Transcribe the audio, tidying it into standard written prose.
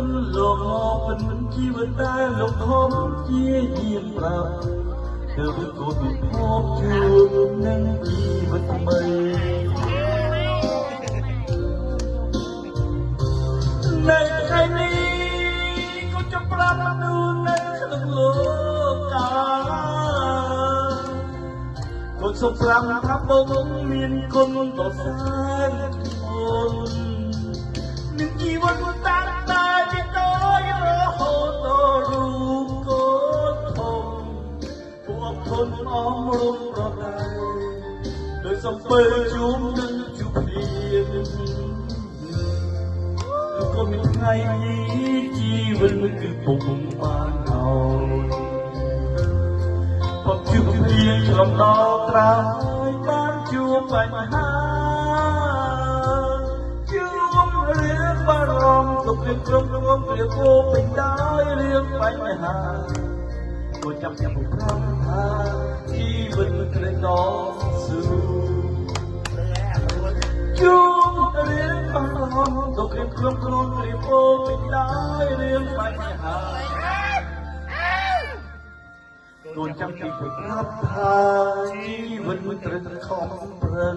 នលោកមកเป็นជីវិតដែលលោកធំជាយាមប្រាប់គឺគូពិភពជួបនឹងជីវិតថ្មីในថ្ងៃនេះក៏ចាំប្រាប់មនុស្សនៅក្នុងលោកកាក៏សូមប្រាប់ថាបងមានគុណដ៏សែនអូនមានជីវិតតាំងតែពីដោយរហូតដល់រូបកូនធំពួកធនអមរំរដែដោយសំពើជួមនឹងជួបគ្នាក៏មានថ្ងៃនេះជីវិតគឺពុំបានហើយពុំជួបគ្នាឆ្លងដល់ក្រោយបានជួបបញ្ហាជួបរឿងបារម្ភទុករឿងក្រុមរួមព្រាពោពេញដោយរឿងបញ្ហាក៏ចាំពុំប្រាប់ថាជីវិតគ្រាដល់ស៊ូជួបរឿងបារម្ភទុករឿងក្រុមរួមព្រាពោពេញដោយរឿងបញ្ហាគូនចាំពីប្រាប់ថាជីវិតមិនត្រូវខំប្រឹង